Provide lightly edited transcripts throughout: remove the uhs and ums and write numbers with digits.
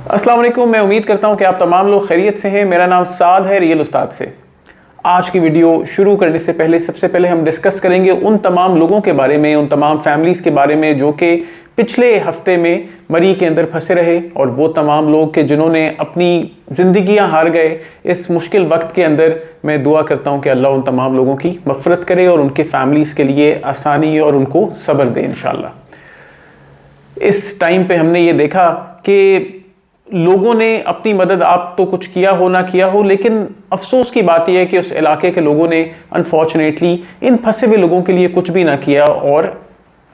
अस्सलाम वालेकुम। मैं उम्मीद करता हूं कि आप तमाम लोग खैरियत से हैं। मेरा नाम साद है, रियल उस्ताद से। आज की वीडियो शुरू करने से पहले सबसे पहले हम डिस्कस करेंगे उन तमाम लोगों के बारे में, उन तमाम फैमिलीज़ के बारे में जो कि पिछले हफ्ते में मरी के अंदर फंसे रहे, और वो तमाम लोग के जिन्होंने अपनी ज़िंदगियां हार गए इस मुश्किल वक्त के अंदर। मैं दुआ करता हूं कि अल्लाह उन तमाम लोगों की मग़फ़िरत करे और उनके फैमिलीज़ के लिए आसानी और उनको सब्र दे इंशाअल्लाह। इस टाइम पे हमने ये देखा कि लोगों ने अपनी मदद, आप तो कुछ किया हो ना किया हो, लेकिन अफसोस की बात यह है कि उस इलाके के लोगों ने अनफॉर्चुनेटली इन फंसे हुए लोगों के लिए कुछ भी ना किया और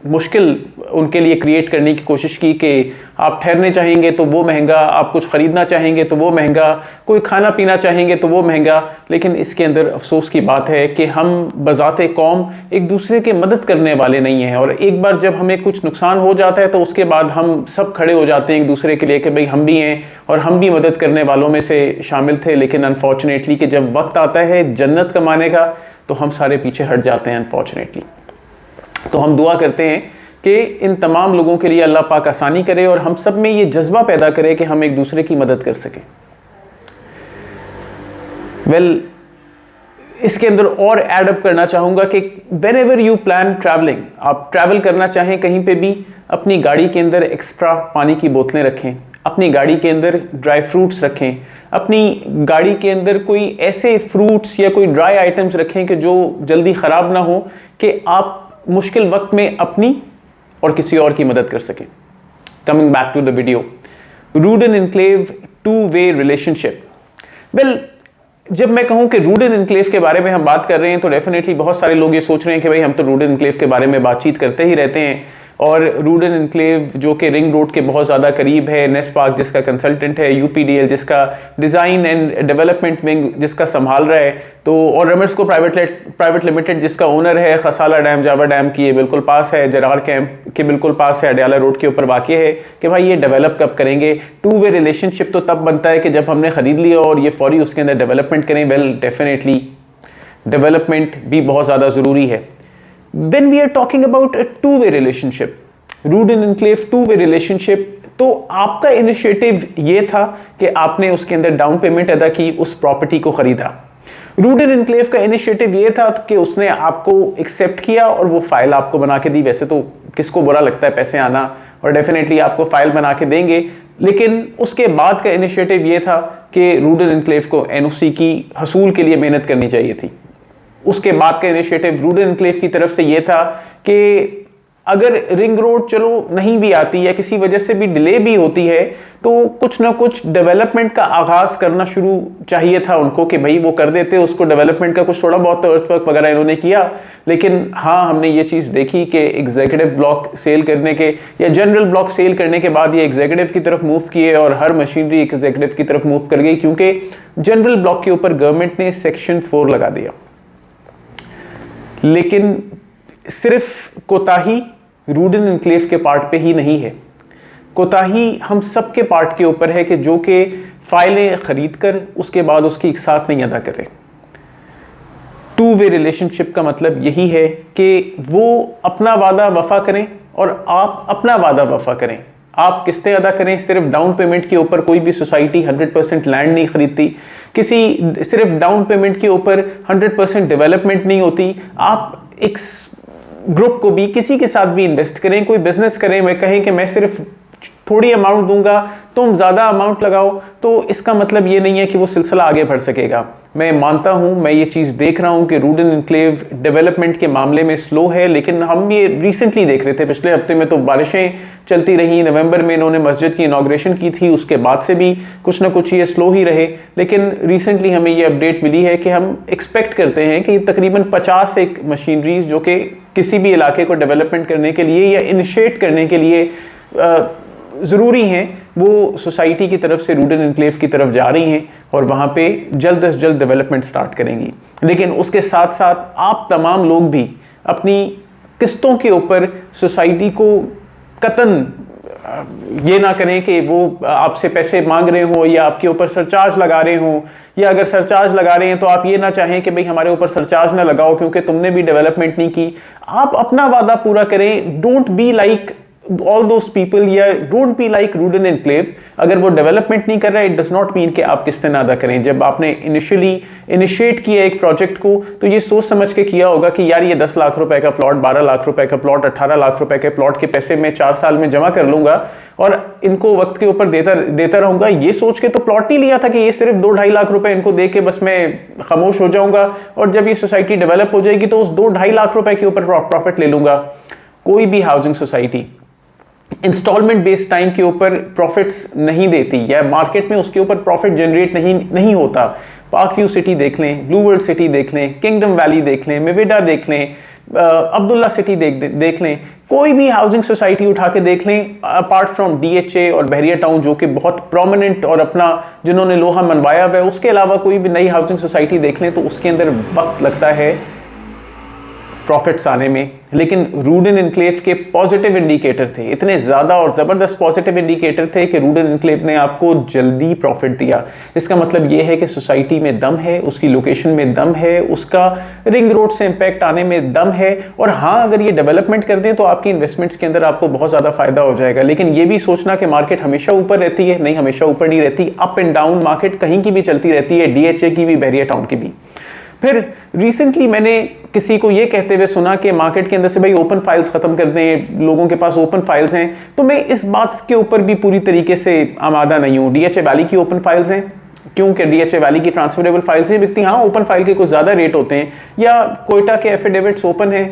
मुश्किल उनके लिए क्रिएट करने की कोशिश की कि आप ठहरने चाहेंगे तो वो महंगा, आप कुछ ख़रीदना चाहेंगे तो वो महंगा, कोई खाना पीना चाहेंगे तो वो महंगा। लेकिन इसके अंदर अफसोस की बात है कि हम बज़ाते कौम एक दूसरे के मदद करने वाले नहीं हैं, और एक बार जब हमें कुछ नुकसान हो जाता है तो उसके बाद हम सब खड़े हो जाते हैं एक दूसरे के लिए कि भाई हम भी हैं और हम भी मदद करने वालों में से शामिल थे। लेकिन अनफॉर्चुनेटली कि जब वक्त आता है जन्नत कमाने का तो हम सारे पीछे हट जाते हैं अनफॉर्चुनेटली। तो हम दुआ करते हैं कि इन तमाम लोगों के लिए अल्लाह पाक आसानी करे और हम सब में ये जज्बा पैदा करे कि हम एक दूसरे की मदद कर सकें। इसके अंदर और ऐड अप करना चाहूँगा कि when ever you plan travelling, आप ट्रैवल करना चाहें कहीं पे भी, अपनी गाड़ी के अंदर एक्स्ट्रा पानी की बोतलें रखें, अपनी गाड़ी के अंदर ड्राई फ्रूट्स रखें, अपनी गाड़ी के अंदर कोई ऐसे फ्रूट्स या कोई ड्राई आइटम्स रखें कि जो जल्दी ख़राब ना हो, कि आप मुश्किल वक्त में अपनी और किसी और की मदद कर सकें। Coming back to the video, रूडन एनक्लेव टू वे रिलेशनशिप। जब मैं कहूं कि रूडन एनक्लेव के बारे में हम बात कर रहे हैं तो डेफिनेटली बहुत सारे लोग ये सोच रहे हैं कि भाई हम तो रूडन एनक्लेव के बारे में बातचीत करते ही रहते हैं, और रूडन एनक्लेव जो कि रिंग रोड के बहुत ज़्यादा करीब है, नेस्पार्क जिसका कंसल्टेंट है, यूपीडीएल जिसका डिज़ाइन एंड डेवलपमेंट विंग जिसका संभाल रहा है, तो और रमर्सको प्राइवेट लिमिटेड जिसका ओनर है, खसाला डैम, जावा डैम की ये बिल्कुल पास है, जरार कैंप के बिल्कुल पास है, अडयाला रोड के ऊपर वाक़ है, कि भाई ये डेवलप कब करेंगे। टू वे रिलेशनशिप तो तब बनता है कि जब हमने ख़रीद लिया और ये फौरी उसके अंदर डेवलपमेंट करें। डेफिनेटली डेवलपमेंट भी बहुत ज़्यादा ज़रूरी है। When we are talking about a two-way relationship, रूडन एनक्लेव टू-वे रिलेशनशिप, तो आपका इनिशिएटिव ये था कि आपने उसके अंदर डाउन पेमेंट अदा की, उस प्रॉपर्टी को खरीदा। रूडन एनक्लेव का इनिशिएटिव ये था कि उसने आपको एक्सेप्ट किया और वो फाइल आपको बना के दी। वैसे तो किसको बुरा लगता है पैसे आना, और डेफिनेटली आपको फाइल बना के देंगे, लेकिन उसके बाद का इनिशिएटिव ये था कि रूडन एनक्लेव को एनओसी की हसूल के लिए मेहनत करनी चाहिए थी। उसके बाद का इनिशिएटिव रूडन एनक्लेव की तरफ से यह था कि अगर रिंग रोड चलो नहीं भी आती या किसी वजह से भी डिले भी होती है तो कुछ ना कुछ डेवलपमेंट का आगाज करना शुरू चाहिए था उनको, कि भाई वो कर देते उसको डेवलपमेंट का कुछ थोड़ा बहुत अर्थवर्क वगैरह इन्होंने किया। लेकिन हाँ, हमने ये चीज़ देखी कि एग्जीक्यूटिव ब्लॉक सेल करने के या जनरल ब्लॉक सेल करने के बाद ये एग्जीक्यूटिव की तरफ मूव किए और हर मशीनरी एग्जीक्यूटिव की तरफ मूव कर गई, क्योंकि जनरल ब्लॉक के ऊपर गवर्नमेंट ने सेक्शन 4 लगा दिया। लेकिन सिर्फ कोताही रूडन एनक्लेव के पार्ट पे ही नहीं है, कोताही हम सब के पार्ट के ऊपर है कि जो कि फाइलें खरीद कर उसके बाद उसकी एक साथ नहीं अदा करें। टू वे रिलेशनशिप का मतलब यही है कि वो अपना वादा वफा करें और आप अपना वादा वफा करें। आप किस्तें अदा करें। सिर्फ डाउन पेमेंट के ऊपर कोई भी सोसाइटी 100% लैंड नहीं खरीदती, सिर्फ डाउन पेमेंट के ऊपर 100% डेवलपमेंट नहीं होती। आप एक ग्रुप को भी, किसी के साथ भी इन्वेस्ट करें, कोई बिजनेस करें, मैं कहें कि मैं सिर्फ थोड़ी अमाउंट दूंगा तुम ज़्यादा अमाउंट लगाओ, तो इसका मतलब ये नहीं है कि वो सिलसिला आगे बढ़ सकेगा। मैं मानता हूँ, मैं ये चीज़ देख रहा हूँ कि रूडन एनक्लेव डेवलपमेंट के मामले में स्लो है, लेकिन हम ये रिसेंटली देख रहे थे, पिछले हफ्ते में तो बारिशें चलती रहीं, नवंबर में इन्होंने मस्जिद की इनाग्रेशन की थी, उसके बाद से भी कुछ ना कुछ ये स्लो ही रहे। लेकिन रिसेंटली हमें ये अपडेट मिली है कि हम एक्सपेक्ट करते हैं कि तकरीबन 50 एक मशीनरीज जो कि किसी भी इलाके को डेवलपमेंट करने के लिए या इनिशिएट करने के लिए ज़रूरी हैं, वो सोसाइटी की तरफ से रूडन एनक्लेव की तरफ जा रही हैं और वहाँ पे जल्द से जल्द डेवलपमेंट स्टार्ट करेंगी। लेकिन उसके साथ साथ आप तमाम लोग भी अपनी किस्तों के ऊपर सोसाइटी को कतन ये ना करें कि वो आपसे पैसे मांग रहे हो या आपके ऊपर सरचार्ज लगा रहे हो, या अगर सरचार्ज लगा रहे हैं तो आप ये ना चाहें कि भाई हमारे ऊपर सरचार्ज ना लगाओ क्योंकि तुमने भी डेवलपमेंट नहीं की। आप अपना वादा पूरा करें। Don't be like all those people, या don't be like Rudn enclave. अगर वो डेवलपमेंट नहीं कर रहा है, इट डज नॉट मीन कि आप किस्तें ना अदा करें। जब आपने इनिशिएट किया एक प्रोजेक्ट को, तो ये सोच समझ के किया होगा कि यार ये 10 लाख रुपए का प्लॉट, 12 लाख रुपए का प्लॉट, 18 लाख रुपए के प्लॉट के पैसे मैं 4 साल में जमा कर लूंगा और इनको वक्त के ऊपर देता रहूंगा। ये सोच के तो प्लॉट नहीं लिया था कि ये सिर्फ 2-2.5 लाख रुपए इनको दे के बस मैं खामोश हो जाऊंगा और जब ये सोसाइटी डेवलप हो जाएगी तो उस 2-2.5 लाख रुपए के ऊपर प्रॉफिट ले लूंगा। कोई भी housing society installment based time के ऊपर प्रॉफिट्स नहीं देती, या मार्केट में उसके ऊपर प्रॉफिट जनरेट नहीं होता। पार्क व्यू सिटी देख लें, ब्लू वर्ल्ड सिटी देख लें, किंगडम वैली देख लें, मेवेडा देख लें, अब्दुल्ला सिटी देख लें, कोई भी हाउसिंग सोसाइटी उठा के देख लें, अपार्ट फ्रॉम डीएचए और बहरिया टाउन जो कि बहुत प्रोमिनेंट और अपना जिन्होंने लोहा मनवाया हुआ है, उसके अलावा कोई भी नई हाउसिंग सोसाइटी देख लें तो उसके अंदर वक्त लगता है प्रॉफिट्स आने में। लेकिन रूडन एनक्लेव के पॉजिटिव इंडिकेटर थे, इतने ज़्यादा और ज़बरदस्त पॉजिटिव इंडिकेटर थे कि रूडन एनक्लेव ने आपको जल्दी प्रॉफिट दिया। इसका मतलब ये है कि सोसाइटी में दम है, उसकी लोकेशन में दम है, उसका रिंग रोड से इम्पैक्ट आने में दम है। और हाँ, अगर ये डेवलपमेंट कर दें तो आपकी इन्वेस्टमेंट्स के अंदर आपको बहुत ज़्यादा फायदा हो जाएगा। लेकिन ये भी सोचना कि मार्केट हमेशा ऊपर रहती है, नहीं, हमेशा ऊपर नहीं रहती। अप एंड डाउन मार्केट कहीं की भी चलती रहती है, डीएचए की भी, बहरिया टाउन की भी। फिर रिसेंटली मैंने किसी को ये कहते हुए सुना कि मार्केट के अंदर से भाई ओपन फाइल्स खत्म कर दें, लोगों के पास ओपन फाइल्स हैं। तो मैं इस बात के ऊपर भी पूरी तरीके से आमादा नहीं हूँ। डीएचए वैली की ओपन फाइल्स हैं, क्योंकि डीएचए वैली की ट्रांसफरेबल फाइल्स ही बिकती। हाँ, ओपन फाइल के कुछ ज़्यादा रेट होते हैं, या कोयटा के एफिडेविट्स ओपन है,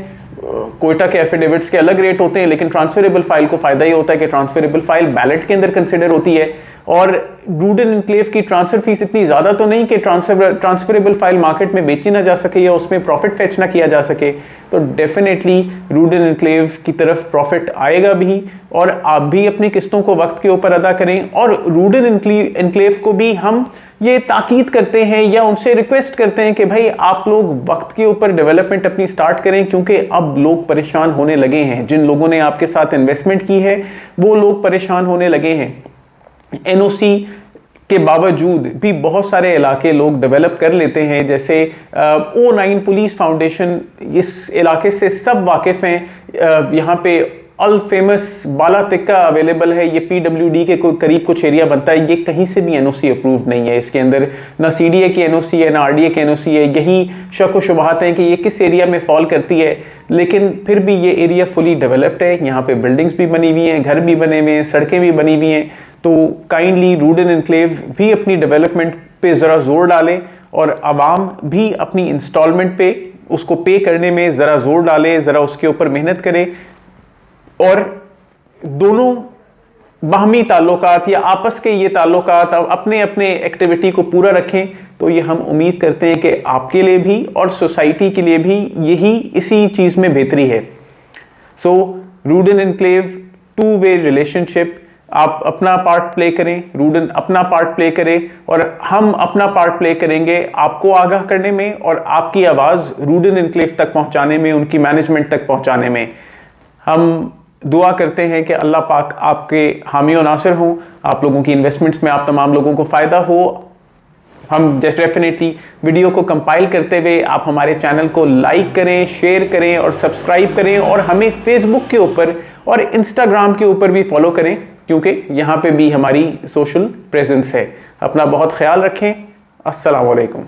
कोयटा के एफिडेविट्स के अलग रेट होते हैं, लेकिन ट्रांसफरेबल फाइल को फायदा ही होता है कि ट्रांसफरेबल फाइल बैलेट के अंदर कंसिडर होती है। और रूडन एनक्लेव की ट्रांसफर फीस इतनी ज़्यादा तो नहीं कि ट्रांसफरेबल फाइल मार्केट में बेची ना जा सके या उसमें प्रॉफिट फेच ना किया जा सके। तो डेफिनेटली रूडन एनक्लेव की तरफ प्रॉफिट आएगा भी, और आप भी अपनी किस्तों को वक्त के ऊपर अदा करें। और रूडन एनक्लेव को भी हम ये ताकीद करते हैं या उनसे रिक्वेस्ट करते हैं कि भाई आप लोग वक्त के ऊपर डेवलपमेंट अपनी स्टार्ट करें, क्योंकि अब लोग परेशान होने लगे हैं। जिन लोगों ने आपके साथ इन्वेस्टमेंट की है वो लोग परेशान होने लगे हैं। एनओसी के बावजूद भी बहुत सारे इलाके लोग डेवलप कर लेते हैं, जैसे O9 पुलिस फाउंडेशन इस इलाके से सब वाकिफ़ हैं। यहाँ पे अल फेमस बाला तिक्का अवेलेबल है, ये PWD के कोई करीब कुछ एरिया बनता है। ये कहीं से भी एनओसी अप्रूव नहीं है, इसके अंदर ना CDA की एनओसी है, ना RDA की एनओसी है। यही शक व शुबहात हैं कि ये किस एरिया में फॉल करती है, लेकिन फिर भी ये एरिया फुली डेवलप्ड है। यहाँ पे बिल्डिंग्स भी बनी हुई हैं, घर भी बने हुए हैं, सड़कें भी बनी हुई हैं। तो काइंडली रूडन एनक्लेव भी अपनी डेवलपमेंट पे ज़रा जोर डालें, और आवाम भी अपनी इंस्टॉलमेंट पे उसको पे करने में ज़रा जोर डालें, ज़रा उसके ऊपर मेहनत करें। और दोनों बाहमी ताल्लुकात या आपस के ये ताल्लुकात अपने अपने एक्टिविटी को पूरा रखें, तो ये हम उम्मीद करते हैं कि आपके लिए भी और सोसाइटी के लिए भी यही इसी चीज़ में बेहतरी है। सो रूडन एनक्लेव 2 वे रिलेशनशिप, आप अपना पार्ट प्ले करें, रूडन अपना पार्ट प्ले करें, और हम अपना पार्ट प्ले करेंगे आपको आगाह करने में और आपकी आवाज़ रूडन एनक्लेव तक पहुंचाने में, उनकी मैनेजमेंट तक पहुंचाने में। हम दुआ करते हैं कि अल्लाह पाक आपके हामी और नासिर हों, आप लोगों की इन्वेस्टमेंट्स में आप तमाम लोगों को फ़ायदा हो। हम डेफिनेटली वीडियो को कंपाइल करते हुए आप हमारे चैनल को लाइक करें, शेयर करें और सब्सक्राइब करें, और हमें फेसबुक के ऊपर और इंस्टाग्राम के ऊपर भी फॉलो करें, क्योंकि यहाँ पे भी हमारी सोशल प्रेजेंस है। अपना बहुत ख्याल रखें। अस्सलाम वालेकुम।